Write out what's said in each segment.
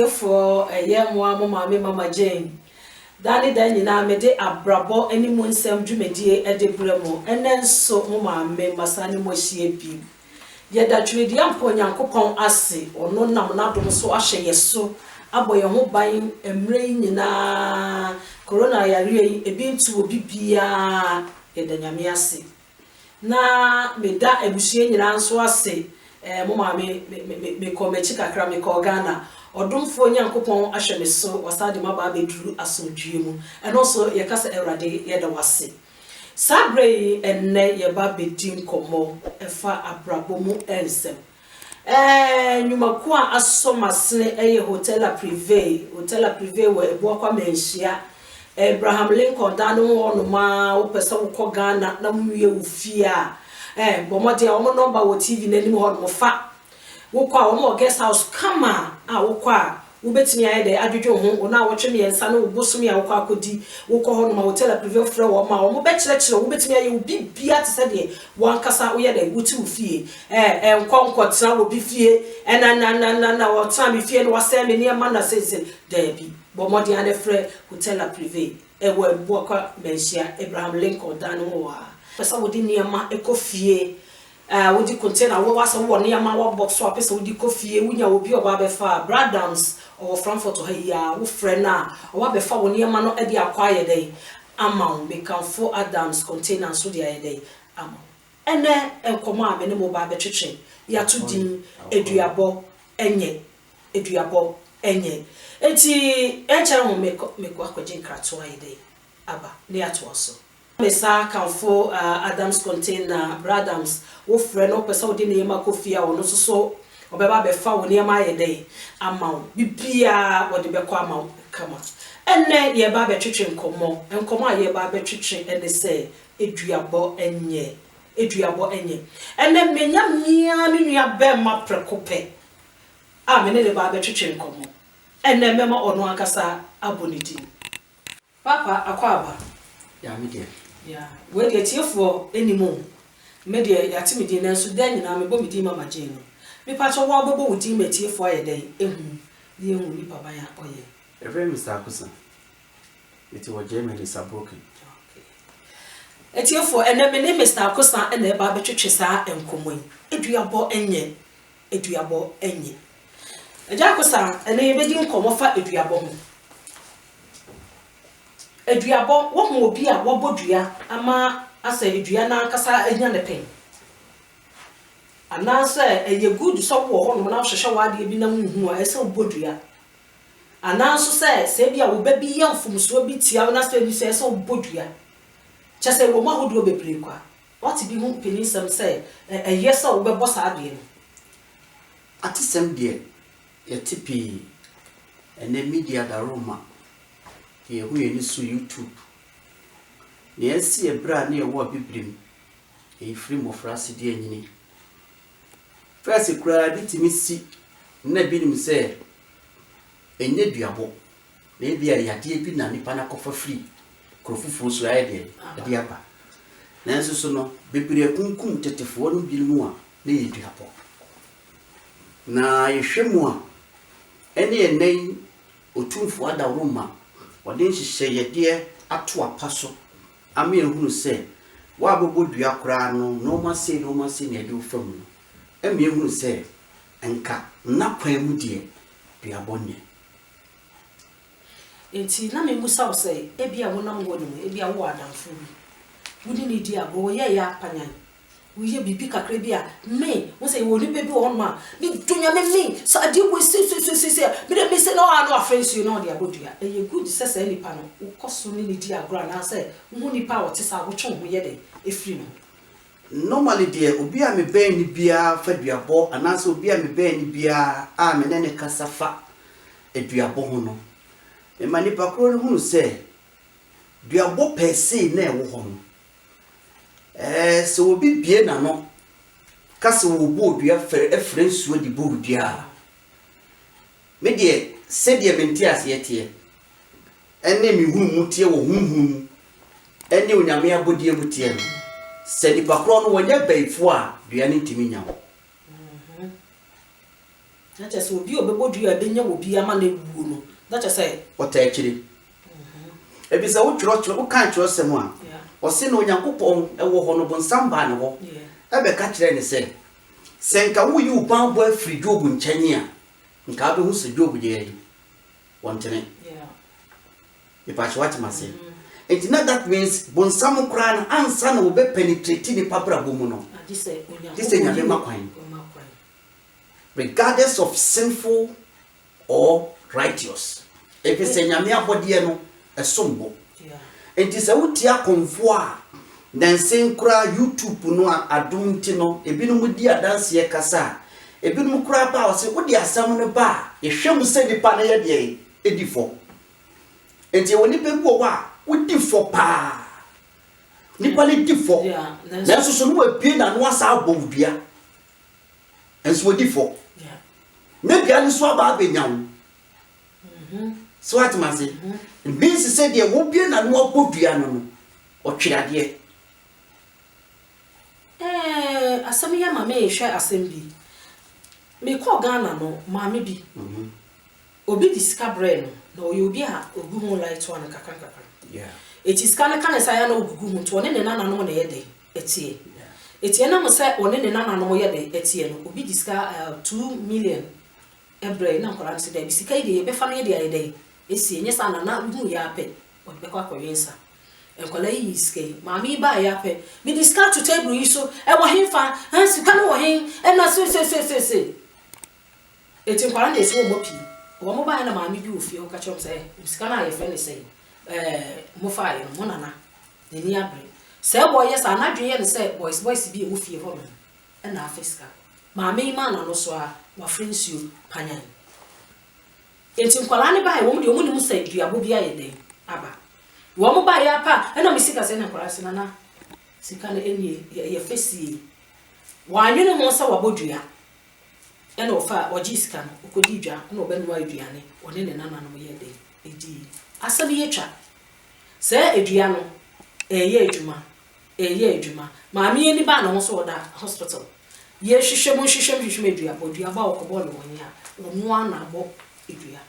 for a year more, Mama Jane. Danny Danina made a brabo any moon sem jumedie at the bremo, and then so Mama me Masani Moshi be. Yet that you the amponya coupon assay, or no namanado so ashe yeso, a boy a home buying a rain na corona yari a beam to bibia, Yamiasi. Na me da a bushing in answer say, Mama me call me chica cram me call Ghana. Or don't for young coupon ashe me so was starting my baby drew a so dream, and also your casa erade yeda wasi. Sabre and ne ye baby dim komo, a far abrabomu ensem. Numakua as so masne a hotel privé where a boaka menshia. Abraham Lincoln dano no ma upesa Ghana na muye ufia. Bomodi a woman number what TV name hot mofa. Wokwa omo guest house kama wokwa wobetimi aye de adwodwo ho ona wotwe me ensa na wobosumi a wokwa akodi wokọ ho no ma hotel privé frɛ wo ma omo be kyerɛkyerɛ wobetimi aye obi bia te sɛ de wankasa wo ye de wuti wo fie enkonkɔtena wo bi fie na wotena me fie no wasɛ me ne ma na sɛ da bi bomodi ane frɛ hotel privé wo ebokwa menhia Abraham Lincoln dan no wa pesa wodi niema ekofie wodi container wo wasa wo ne ama wo box so apesa wodi kofie wunya obi oba be fa Bradams or Frankfurt to here wo frɛ na oba be fa wo ne ama no e dia kwaye dey ama me kan for Adams container so dia ye dey ama ene enkomo a me ne mo ba be twetwe ya to din eduabo enye enti enche ho me ko akwaje nkrato aye dey aba ne ato so Mesa can for Adams container Bradams wo frɛ no pesa wodi ne yema kofia wo no so obeba be fa wo ne yema ye dey amaw bibia wodi be kwa amaw kama enne ye ba be twetwe nkomo a ye ba be twetwe ene se eduabo enye enne menya mia me nua be ma prekope a me ne ba be twetwe nkomo enne mema ono akasa abonidi papa akwaba ya me dia yeah, we get here for anymore. Media yatimidi na so dan na me bo medi Mama Jane. Me pacho wa bobo wudi metie for aye den ni ni baba ya oye. Every Mr. Akusa. It was Germany Saarbrücken. Okay. Etie for ene me ne Mr. Akusa ene ba betwetwe sa enkomoi. Eduabo enye. Eja Akusa ene ye bedi nkomo fa eduabo ho. Eduabo wo ho obi a wo bodua ama asa edua na akasa enya ne pen anasa eye good so wo ho no na hwehwe wade bi na muhu a esa bodua anaso se bia wo ba bi ye mfumso bi tia na se bi se esa bodua chese wo ma hodo bebre kwa what bi hu penisam se eye sa wo be bossa ade no Atisem de ye tipi ene media da Roma ye hu ye ni so YouTube ne si ebra na ye wo bibrim e free mo frase de anyini first kura bitimi si na binim se enye duabo na e bia yade bi na nipa na kofa free krofufo so aye de aba na nso so no bebre kunkum tetefo no bimu a na ye duabo na ye hwemu a ene enen otumfo ada Roma wade nhihye yede ato apaso ame ehunu se wa bobodua kora no ma se na de ofam no ame ehunu se enka na kwan mu die duabonye enti na me musa se ebia wonam wo no ebia wo adamfo wudi ni di abo ye ya panyan uye bibi kakra bia me wo say wo ni bebi wo ma ni dunya me sa di wo se me say no anu afrensu you know dia bodua e good sese nipa no wo koso ni di agro na say wo nipa wo te sa wo twon ho ye de efri no normally dia obi a me ben ni bia fa duabo anase obi a me ben ni bia a me ne kasafa eduabo ho no e manipa kro no hunu se duabo pese na e wo ho no so obi bie na no kase wo bo dua efre nsuo di bo dua me de se de menti ase yete ene mi hu mu tie wo hunhun ene onyame abodie mu tie no se di pakro no wonya baifo a dua ne ntimi nya wo That is will be a baby you will be a man no. That I say what actually. If it's a wood church, what can't trust someone? Or sin on Yakupon, a honorable samba no. Ebe catch any say. Senka wo you bound boy free job in Chenia. Nka be hu se job ye. One tene. Yeah. If I what must say. It not that means bonsam kran ansa na wo be penetrate ni papra bomu no. This say nyame makwan. Regardless of sinful or righteous. If it's a nyame abodie no esombo. Yeah. It is a wutia konfo a then sen kura YouTube no adum ti no ebinom di adanse ye kasa ebinom kura ba o se wo di asam no ba ye hwem se nipa na ye de edifo enti woni pe bu wa wo difo pa nipa le difo na so so no apie na no asa abodua enso wo difo na bia ni so aba abenyawo so what man say means say de wo bia na no abodua no o twirade asami ya mama ehwe assembly me call Ghana no mama bi obi disca brain no you obi a ogu hu light one kaka it is kana say na ogugu hu to ne nana no na ye de etie etie na mo say one ne nana no ye de etie no obi disca 2 million ebre na kwara se de bisika ide be fa no ye de ye de esi enye sa na hu ya pe o be kwa kwensa enkola yi iske mami ba ya pe mi discard to table yi so e wo himfa sika no wo hin e na se etin kwara na esi wo mopi wo mo ba na mami bi ofie o ka chom say sika na ye friend say mo fa ye mo nana ne ni abre say boy yes na dwe ye say boys bi e ofie ho no e na afiska mami ma na no so a wa friends you panyan etin kwara ne ba wo mo de wo ni mu say duabo bi aye den aba wo mo ba ya pa e na mi sika se na kwara se na sika na enie ye fesi wa anwene mo sa wabodua e na ofa oji sika no okodi dwa na obenu aduane one ne nana no ye de edi asabi ye twa se edua no eye eduma maami eni ba na wo so da hospital ye hwehwem edua bodua ba okobọ no wonya wo ana bo edua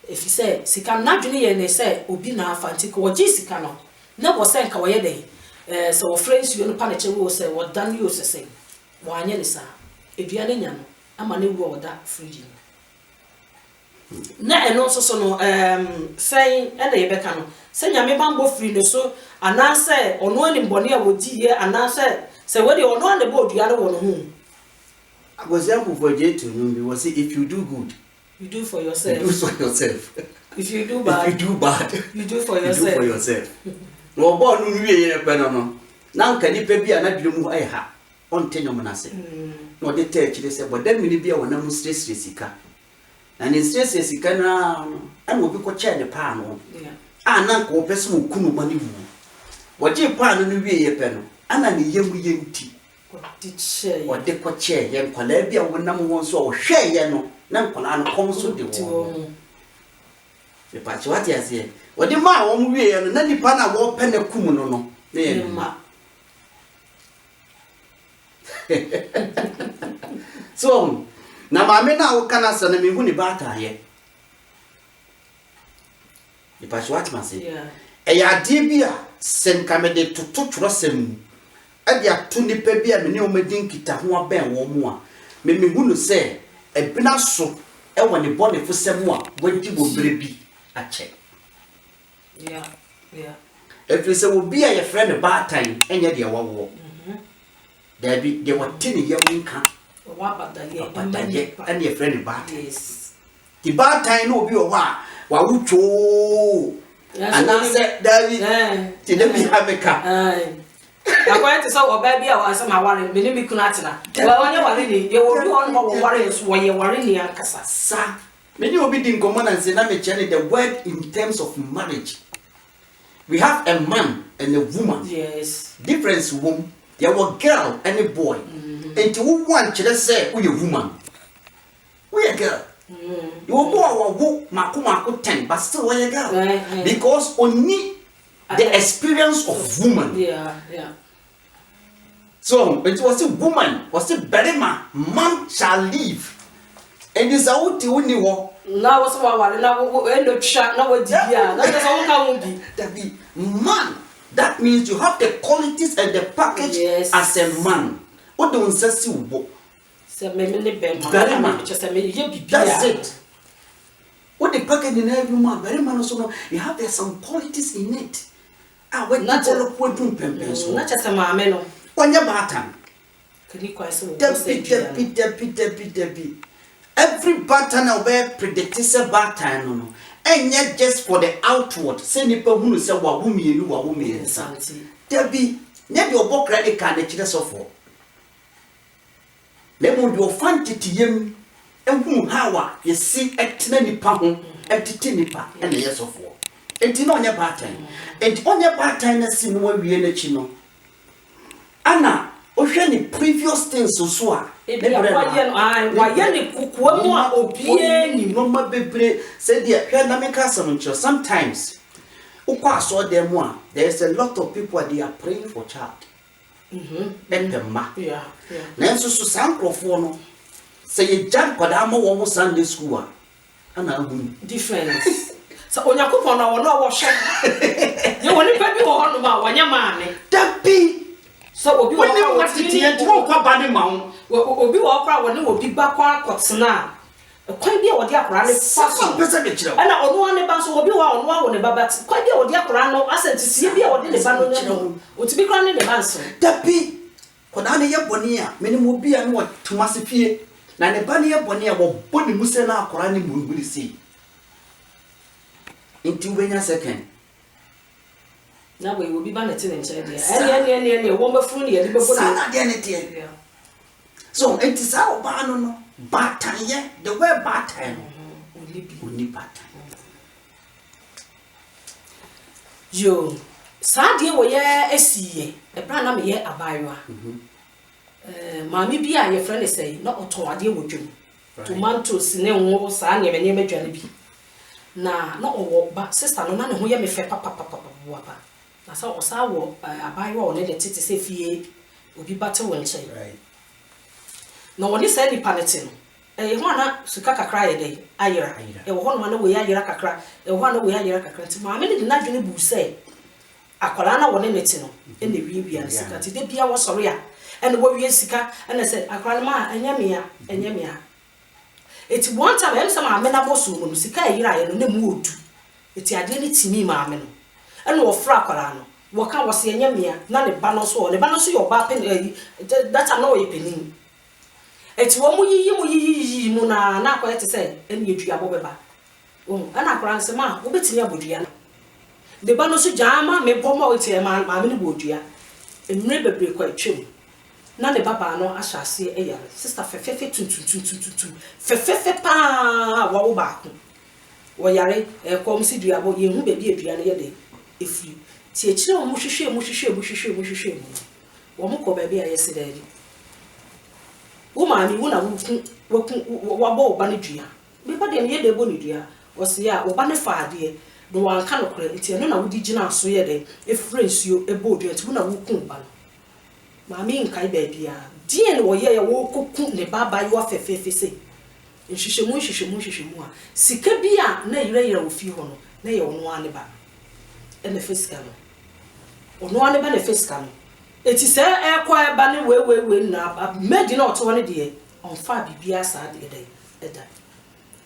efise sika na dwene ye ne se obi na afantiko oji sika no na bo se nka wo ye de so wo friends you no pa na che wo se wo dan you se wo anya ne sa edua ne nya no ama ne wo da fridge na eno so no say e na ye beka no se nya me bambo free no so ana se ono ani mbone a wodi ye ana se we de ono an bo odua no wo no hu agozampo for je to no be was if you do good you do for yourself. You do for yourself. If you do bad, you do for yourself. You do for yourself. No born no wie ye pe no. Na nka ni pe bia na dwere mu ai ha. On tenyo mo na se. No de te chire se boda mini bia wona mu stress sika. Na ni stress sika na an obi ko che ne pa no. Ah na nka opeso mo kunu mani wu. Wo je pa no no wie ye pe no. Ana ne yemu ye nti. Wo de ko che ye nkwala bia wona mo won so o hwe ye no. Na nkwala no kom so de wo. Me pa chwati ase. Wo de ma wo mu wie no na nipa na wo pe na kum no no. Na ye ma. So, na mame na wo kana sa na me hu ni ba ta ye. Me pa chwati ma se. Yeah. E ya di bia sen kamede toto trosem. Ade ato nipa bia me ne o medin kita ho aben wo mu a. Me hu no se ebina so e woni bone fosem a wadi bo brebi ache. Yeah. If say wo bia your friend bad time enye de wawo. There be they were tin ye winka. Wa bada ye and your friend bad. Yes. The bad time no be o wa wucho. And I said David ti dem bi hameka. Akwa te so oba bia wa asema ware me ne mi kuna atena. Wa onye ware ni ye wo bi on mo ware so ye ware ni ankasa. Sa many obi din common and say na me chane the word in terms of marriage. We have a man and a woman. Yes. Difference woman. There were girl and a boy. And to one chile say we a woman. We a girl. You will go maku 10, but still we a girl. Because only the experience of woman. Yeah. So it was a woman, was a better man shall live And is out to only war. Now was one now end of shot now with Dia. That's all can be. That be man. That means you have the qualities and the package as a man. What don't say you? Very man. That's it. What the package in every man, very man also you have there some qualities in it. Ah, when not all of what do pencil. Not just a mamma. When you're batan. Can you quite so? Every batan obey predicts a batan. And yet just for the outward, say people who say what woman you are woman. There be never your book credit card that you so for. Let me do a fancy to him and whom how you see at Tinny Pahon and Tinipa and the years of war. And on your batan. And on your batan as in what we in chino. Anna, Ocean previous things so swa. Sometimes there's a lot of people they are praying for child. And the ma. Yeah. Nancy Susan Crofono say you jump Padamo Sunday school. And difference. So when you cook on our no wash, you want to be on about when your man. That be. So when you want to get body mount, will be walk out when you will be back now. Quite be what the Akrani and I don't want to bounce will be on one, but quite be what the Akrano. I said to see what in the band or to be granted the answer. That be Kodania Bonia, many will be and what to Massifie. Now the Bania Bonia will put the Musena Korani will see. Into when a second. Now we will be banneting in China. Any woman from the so it is our banner. Batan, yeah, the word batan. Only batan. Yo, Sadia were a sea, a branam ye a baywa. Mammy be a your friend say, not to idea with you. To mantos, no, son, and never jelly. Nah, not all, but sister, no man who ya me fe papa. That's all sour a baywa or let it say fee will be better when say. Right. No one is any panitin. A one sukaka cry a day, ayra. A one way ayra cacra, a one way ayra cacra. Mamma did not really say. A colana one in it in the Rivian Sika. Today be our sorry. And what we sika, and I said, a grandma, and yamia. It's one time, and some amenable soon, Sika, and the mood. It's a daily to me, mamma. And no fracolano. What can was yamia, none of banos or the banos your bapping, that's a no opinion. It's one we muna na quite to say, and you do above. Oh, and I grant ma, who bet in your budia. The banos jama may pomo with a man, my mini budia, and never be quite true. None the papa no, I shall see a sister fefe fefe pa wabaku. Wayare, a comsi diabo, you who be a diana if you teach no mushy, Womoko baby, yesterday. Woman, you wabo banijia. Because the year the bonidia was ya or banify dear. No one cannot credit, and no digina so ye if friends you a board yet when I will come. Mammy and Kai baby, dear, or ye woke cook the baba you are fefe say. And she should mush more. Sikabia, nay, lay of few, nay, on one about. And the face canoe. On one about the face canoe. It is a quiet banning way now, made not 1 day on 5 BBS a day.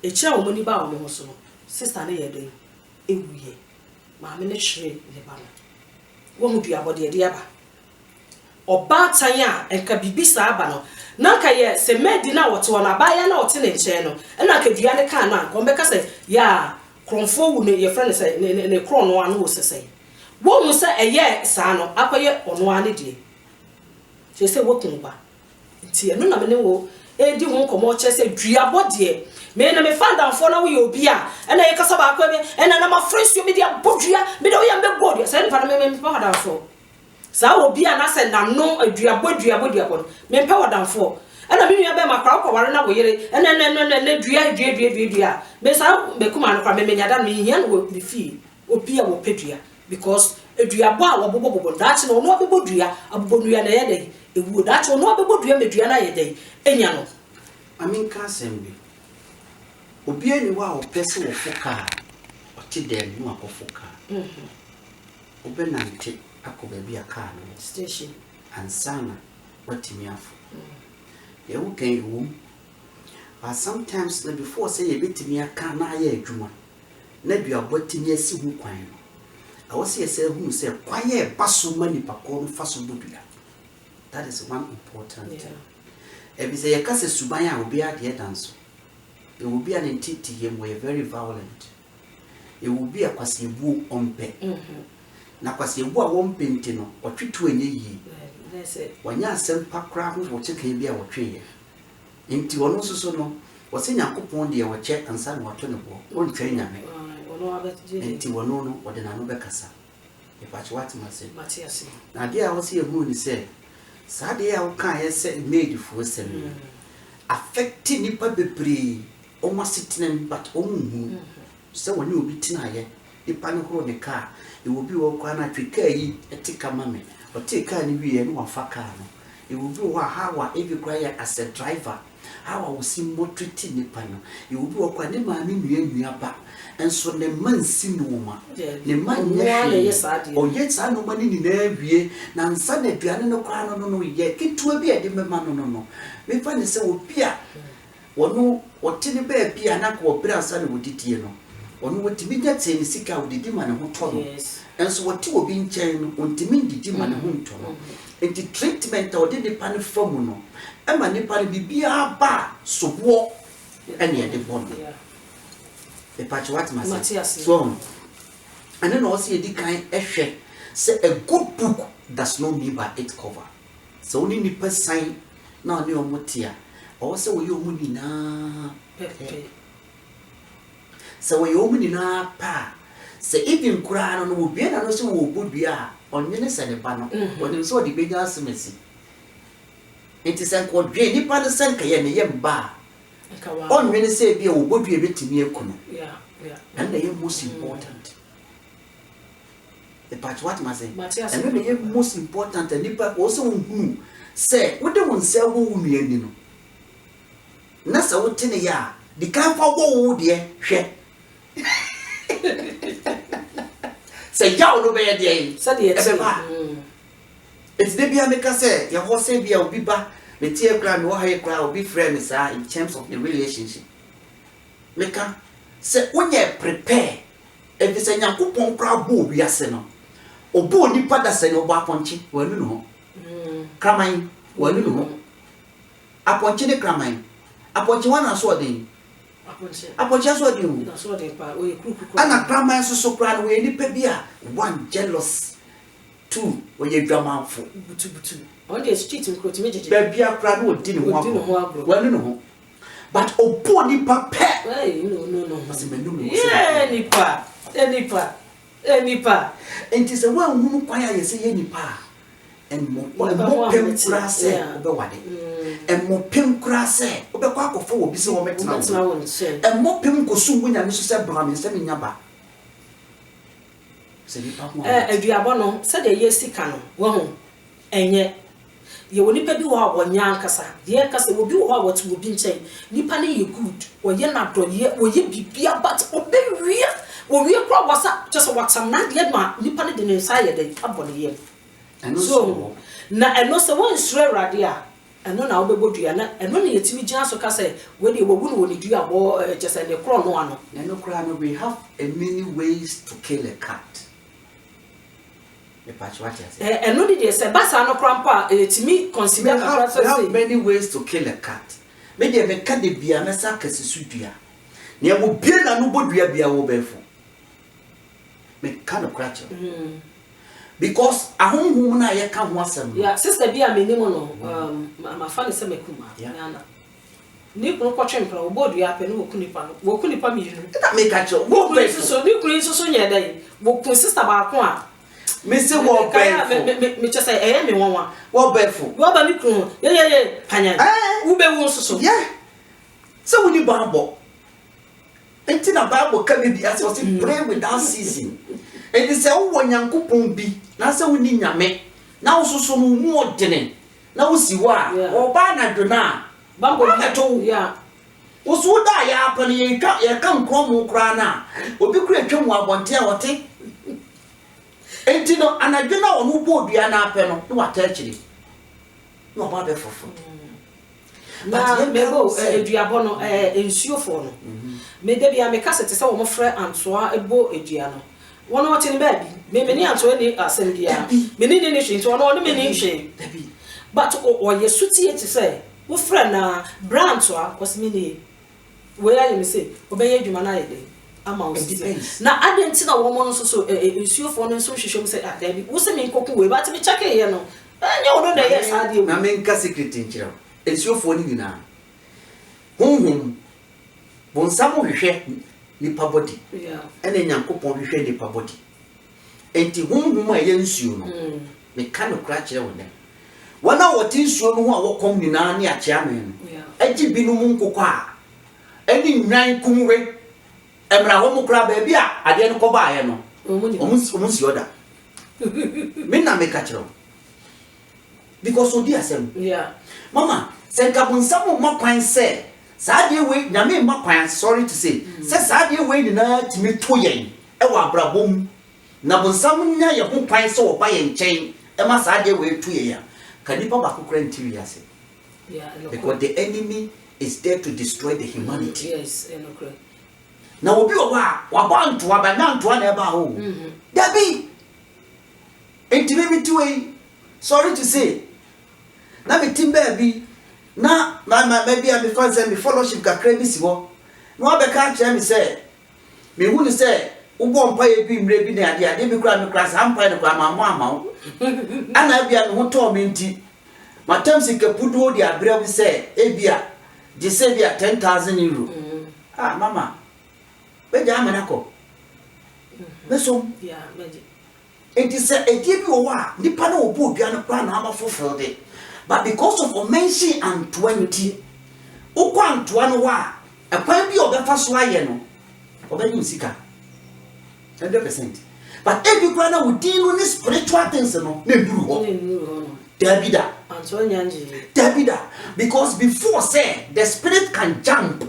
A child money bow also, sister a day, a wee. Mamma shriek in the banner. One would be about the diaba. Or bad tanya and cabibisa abano. Nanka ye se made dinner what one a buy an out in a channel, and I could Diana can come back say, ya, Cronfo would your friend say, in a cron one was to say. One will say a year, son, up a year on 1 day. She said, walking back. Tia, no, a do won't come out, say, Dria body. Men may find out for now you'll be and I casaba, and I'm a friend, you media, Bodria, middle young body, send for me, power for. So I will be an asset and no a Dria body, men power down for. And I mean, I bet my crowd or another way, and then Dria. Miss out, the command from me, Madame Yan will be fee, or Pia will Pedria. Because a diabo or bobo, that's no bodria, a bodria a day. It would that's no bodria, Medriana a day. Enyano. I mean, Cassimby. obi ani wa opese wo foka oti dem no akofoka obenante akoba bia car no station ansana watimi afo ye wo kan wo but sometimes before say ye betimi aka na ya adwuma na dua botimi asi hu kwan no awo se say hu say kwan ye baso mani pakọ no faso bodua. That is one important thing. If say ye kase suban a obi ade danso it will be an entity him we very violent. It will be a kwasiebu ompe. Na kwasiebu a wompe nti no otwetu enye yi. That's it. Wanya asem pakra ho wo cheke bia wo tweye. Nti wono soso no wo se Nyankopon de wo che ansa na wato ne bo. Won twa nyame. Wono abeti. Nti wono no wo de na no bekasa. E pa chi what mase. Matias. Na dia wo se ehu ni se sa de ya wo kan ye se made for sem. Affecting nipa bebre. Almost sitting but omu so when you be tinaye the panic ne car it will be all kana twika yi etika mame or take car ni wie no afa car no it will be how every cry as a driver how I will see more treating the panel it will be all kana ma ni nua ba enso ne man si no ma ne man yes o yes anu mani ni na wie na nsa na aduane no kwa no ye kitua bi e de mema no me fa ne se obi a wono wotini be bia na ko obira asa ne woditie no wono wotimi nyate ne sika wodidi ma ne ho to no enso woti obi nchen no wontimi ndidi ma ne ho to no enti treatment o de nipa ne famu no e ma nipa ne bibia ba sobo ene e de bon e patch what must so and then also e di kan ehwe say a good book does not mean by its cover so only nipa sign na ne omotia also we omuni na pepe so we omuni na pa se even kura no obi na no se wo bodua onwene se ne ba no oni so de benya asemesi enti se ko dwe nipa no se nka ye ne ye mba onwene se bia wo bodua betimi ekuno and the most important the part what must say and the most important nipa also hu se wo de won se wo wu ani no na sa wotene ya di kan fa wo de hwe se ya no be de se de e ba it's de bia meka se ya ho se bia obi ba me tie kra me wo ha kra obi friend sa in terms of the relationship meka se onye prepare e bi se Nyankopon kra bo obi ase no obo nipa da se ne obo aponchi wanu no kraman wanu no aponchi ne kraman aponchi wana so den aponchi so den na so den pa o ye kruku ana kraman so kra no we nipa bia one jealous two o ye dwamanfo butu on the street in Kotime jeje ba bia kra no odi ne ho agro wanu no but obo nipa pe no mase menum no nipa enti se wan hunu kwan ya ye se ye nipa en mo pem kura se obe wade en mo pem kura se obe kwa akofo obi se wo metena wo en mo pem kosu mu nya me so se bra me se me nya ba se nipa mo aduabo no se de ye sika no wo ho enye ye woni pa bi wo a wonya ankasa ye kasa obi wo a wotu obi nchen nipa ne ye good wo ye na do ye wo ye bibia but obe wie wo wie kro wasa just watam na ye ma nipa ne de ne sa ye de abone ye so na eno se won sure rade a eno na obebodua na eno ne yetimi gina so kasa we de wo gu no ni dua bo just ne kro no ano eno kra no we have a many ways to kill a cat. The patch what you say eno de se basa no krampa yetimi consider ka so say many ways to kill a cat. Me de be ka de bia na sa kasisu dua ne wo bia na no bodua bia wo befo me kind of cracher because ahonhum na ye ka ho asem yeah sister bia menim no ma fa ne se mekuma na ni kun ko twempra wo bodua pe no wo kunipa mi yinu na me ka cho wo be so ni kun so nye dai wo kun sister ba ko a me se wo be me just say me wonwa wo be fo wo ba mi kun ye panya wo be wo so yeah so we ni babo enti na Bible ka bi as was pray without ceasing and say wo Nyankopon bi na say wo ni nyame na wo soso no mu odene na wo si wa wo ba na do na Bible to yeah Usu da ya apa ni ye kan kromo kra na obi kura twem abonte a wote enti no anadwe na onu bo dua na apɛ no no wata akiri no ba be fofo na mego eduabo no ensuofo no me de bia me kasete se wo mo frɛ antoa ebo edua no wono wote ne baabi me ni antoa ni asem bia me ni hwe nti wono me ni hwe but o yesuti eti se wo frɛ na brantoa kosmini we are me say obeye adwuma na yede ama wo na adenti na wo mo no so ensuofo no so hwehwem se dabi wo se me nkoku we but me chake ye no anya wono da yes ade na me nka secret nkyira ensuofo ni nyina honhom bonsamo hwehwe nipa body ene nyankopon hwehwe nipa body enti honhom a ye nsuo no me ka no kra kire wona wana wote nsuo no ho a wokom nyina ne akyea me no agi binu mu nkokɔ a eni nwan kumwe emra wo mu kra ba bia ade no kɔba aye no omunsi oda me na me ka kire because odi asem mama senka bonsamo makwan se saade we nyame makwan sorry to say se saade we ni na timi to yen e wa abrabom na bonsamo nya ye ho kwan se wo ba ye nkyɛn e ma saade we to yen ya kanipa ba kokora ntiri ase because the enemy is there to destroy the humanity. Yes, okay. Na obi owa wa ba ntoa ba na ntoa na e ba ho dabi entimi bitwe sorry to say na bitimba bi na maybe I because me fellowship kakra bi si ho no abeka kire me say me hu ni say ubo mpa ye bi mre bi na ade bi kura me kura sa mpa ne kwa amawo ana bia me ho to me nti matam sikapudo di abra bi say ebia di say bia 10,000 euro ah mama be ja amana ko beso meji enti say edie bi wo wa nipa na obo odua no kura na amafofo de but because of mention and 20 ukwa antoa no wa ekwan bi obefa so aye no obeni sika 100%. But every brother would deal with spiritual things, no, Dabida. Dabida. Because before say the spirit can jump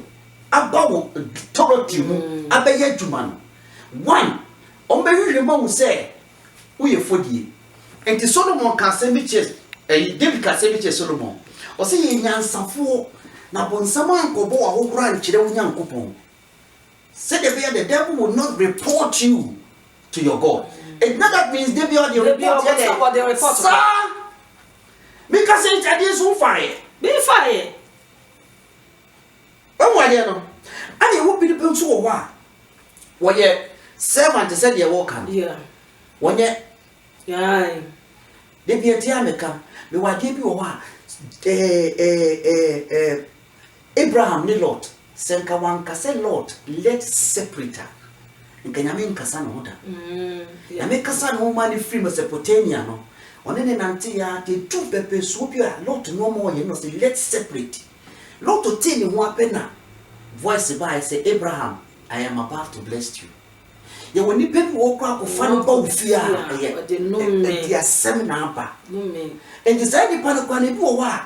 above authority, abeye juman. One, remember say we are 40. And the Solomon can say me chest, David can say me chest Solomon. Or say ye nyansafo na bonsama nkobo wa hokura nchire unyankopon. Say the devil will not report you to your God. It never means they be on the report. Sir, because it is so fire. Be fire. Oh, why no? And you will be the people who are. Well, yeah, servant said you're walking. Yeah. One yet. Yeah. They be a Tiameka. We will give you a Abraham, the Lord. Senka wan kase Lord, let's separate her. Nkanyame nkasa no hoda. Ya me kasa no mani free Mesopotamia no. Onene nanti ya te two pepe so bia Lord no more ye no say let's separate. Lord to tell me one pena. Voice by say Abraham, I am about to bless you. Ye woni pepe wo kwa ko fa no ba ofia ye. The asem na aba. And decide the pan kwa ne bi wo wa.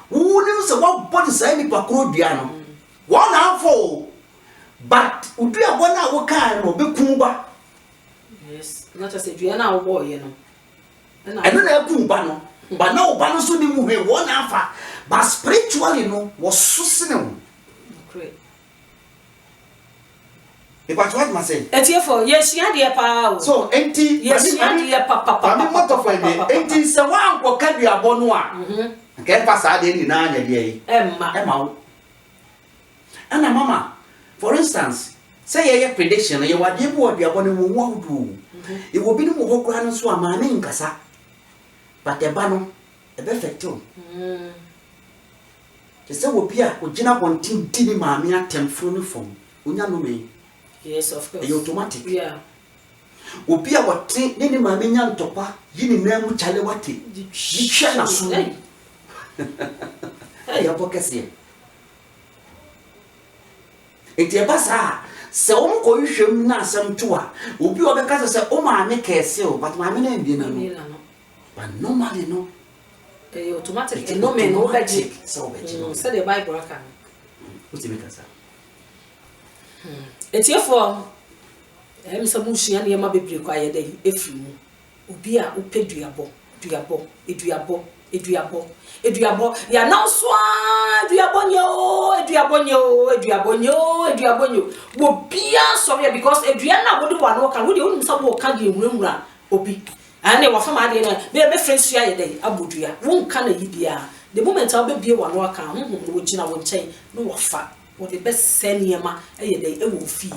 Wo ni so wa body say ni pa kro dua no. One half but udu abona wo kan no be kumba. Yes, not just a duana wo boy no. And na kumba no. But now ba no so ni mu he one half but spiritually no was susine. Great. If I what must say. Etie for yes ya de pa. So enti yes ya de papa. Mami moto for me. Enti se wa anko ka duabo no a. Nke pa sa de ni na anya de yi. Emma. And mama, for instance, say a prediction, you are deep what you are going to do. It will be no more grand so a man in Casa. But a bano, a perfecto. The same will be a Ujina wanting Tini Mamia temphone form. Unyano. Yes, of course. The automatic. Yeah. Will be our train any Maminian topa, Yini Nemu Chalewati. You shall soon. Hey, your pockets here. Eti ebasa se o ko hwehwem na asem to a obi obeka se o ma me kese o but ma me na mbie na no but normally no automatic no me no be so be say the bible aka o ti me kasa Etiefo so mushia ne ma bebre kwa ye dey efiri mu obi a upeduabo eduabo ya na so eduabonyo wo bia so ya because edua na wo de wa no ka wo de wonu sa wo ka de nwurawura obi ane wa fama de na be friends ya ye dey abodua wo nka na yibia the moment I be bia wa no ka wo gina wo nchen no wo fa wo de be seniema ye dey e wo fi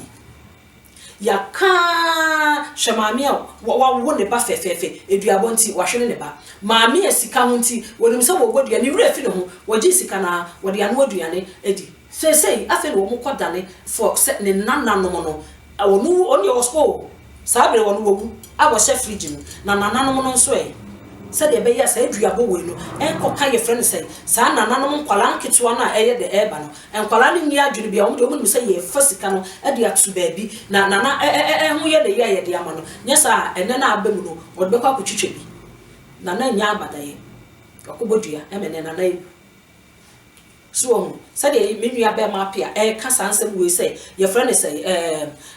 ya ka shemami a wo ne ba fefefe eduabo nti wa hwene ne ba maami asika ho nti wonim se wo godua ne wura fi ne ho wo gi sika na wo de anu aduane edi sei afi ne wo mo kodane for ne nananom no awonu oni osko sabre wonu wo abo she fridge mu na nananom no nso said the beya say eduabo we no enkoka ye friend say sa nananom nkwala nketewa na eye de eba no enkwala ne ni adwene bia omo de omo say ye fasika no e de atu baabi na nana ho ye de ye de ama no nyesa ene na abam no wo de bekwa kwetwetwe bi nana nya abadaye akobodua emene nana e so said the menu aba ma pia ka sansem we say ye friend say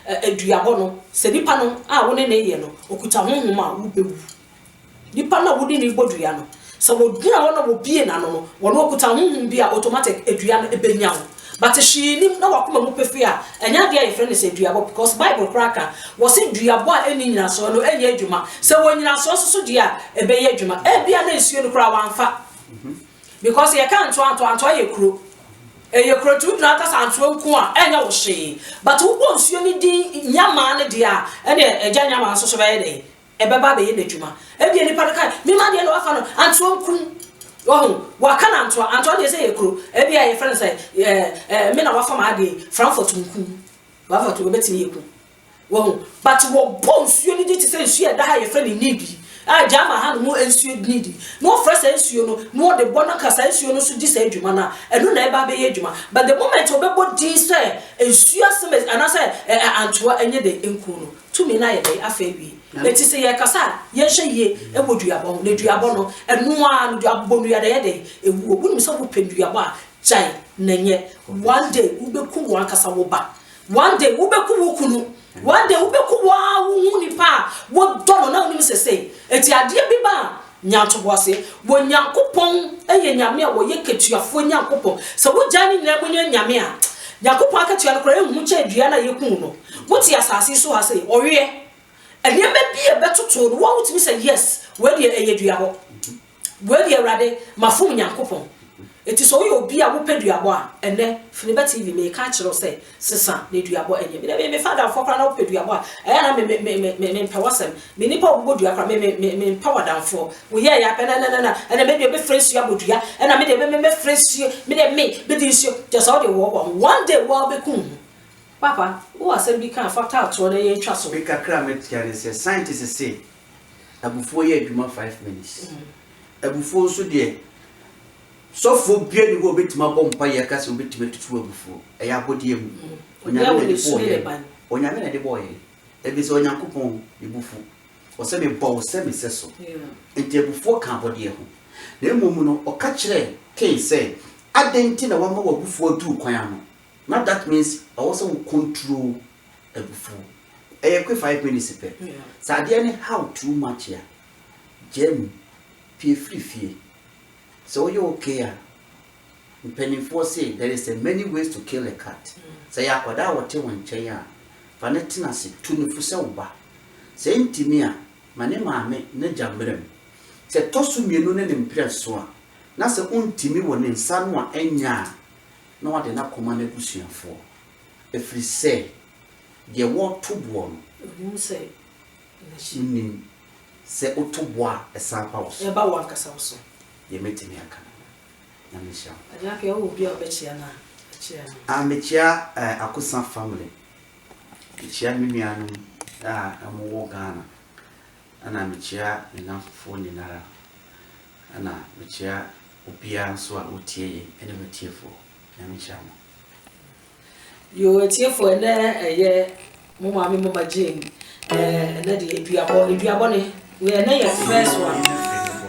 eduabo no se nipa no a wo ne ye no okuta honhom a wo bewu nipa na wodi ni bodua no so wodua wona wo bie na no wono okuta honhom bia automatic edua no ebenya wo but she ni na wakoma mu pefe a enya dia ye friend say duabo because bible cracker was it duabo a eni nyina so no enya adwuma se wonyina so dia ebeye adwuma bia na esuo no kra wanfa because ye kan to ye kuro ye kuro tu na ta santo nku a enya wo hye but wo nsuo ni di nyama ne dia ene eja nyama so be dey ebeba be ye n'adwuma ebie nipa ka mi ma de no afa no anto nkun waka na anto de say ye kuro ebia ye friend say me na wafa ma de Frankfurt nkun wafa to betimi ye ku but wo bonsuo ni di say nsuo da ha ye friend ni bi jama ha no ensuo nidi no fresh ensuo no de bona kasa ensuo no so di say adwuma na enu na eba be ye adwuma but the moment obebo di say ensuo asem ana say anto enye de enku no tumi na ye dey afa bi eti say ye kasa ye hye ye eboduabon na duabon no enu a no duabon ya de ewu obu nim say wo penduabo a chai nenye one day ubeku wo kasa wo ba one day ubeku wo kunu one day ubeku wa wo nipa wo dono na onim sese eti ade bi ba nyantoboase wo nyankopon eye nyame a wo ye ketuafo nyankopon so wo jani na munye nyame a nyankopon akatua no kra ehu cha adua na ye kun no wo ti asase so ha sei owe ene be bi e betoto no wo timi say yes we de eye dua ho we de awrade mafum nyankopon eti so yo obi a wo peduabo a ene Finiba TV me ka kire say sesa na duabo enye me father for kra na wo peduabo a na me pawasem me nipa wo bodua kra me power down for wo ye ya pe na ene me de be fresh ya bodua ena me de me fresh me de be di nsuo just all the one day wo be kun papa wo asem bi kan factor to na ye twa so we kakra me tiare say scientists say abufo ye adwuma 5 minutes abufo so de so for bia ni go betima bompa ye ka se obetima tutu abufo eya abodie mu onyame na de boy ebi se onyankopon ibufu o se me bo o se me seso enti abufo ka abodie ho na emom no o ka kire ken say adenti na wama wabufo adu kwan ano now that means I also control abufo eya kwe 5 minutes pe sa de ni how too much ya gem pie free so you okay? Penny for say there is a many ways to kill a cat. Say akwada wote wonche ya. Fanetina se tunu fusa uba. Say intimia mane maame ne jambrem. Se tosu mienu ne impress a. Na se untimi wo ne nsa no a enya na wade na koma na busuafo. Efri say de wo tobo no. You say nim se otobo a esampa wo. E ba wo akasa wo. Ye metimi aka na misha ajake o obi obechia na achia amechia akusa family achia mimianu amowo Ghana ana mechia na foni na ana mechia obia so a otie ene metiefo na misha yo etiefo eye mo maami mo baje na de eduabo ne we na ye first one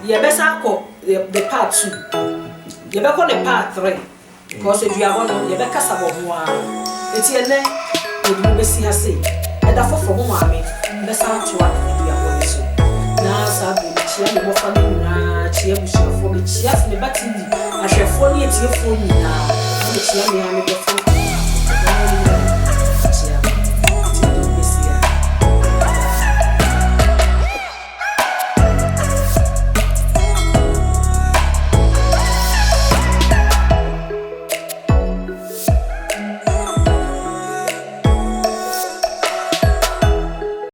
ye besa ko the part 2 ye be ko the part 3 because eduabo no ye be kasa bo ho a eti ene yɛde mu bɛsi ha sei ɛda foforɔ mo maame bɛsa atoa ɛdi abɔ so na saa bɛ kyia ne mmɔfra no nyinaa kyia busuafoɔ bɛkyia me ba tv ahwɛfoɔ ne yɛtiefoɔ nyinaa na bɛkyia me a mebɛfa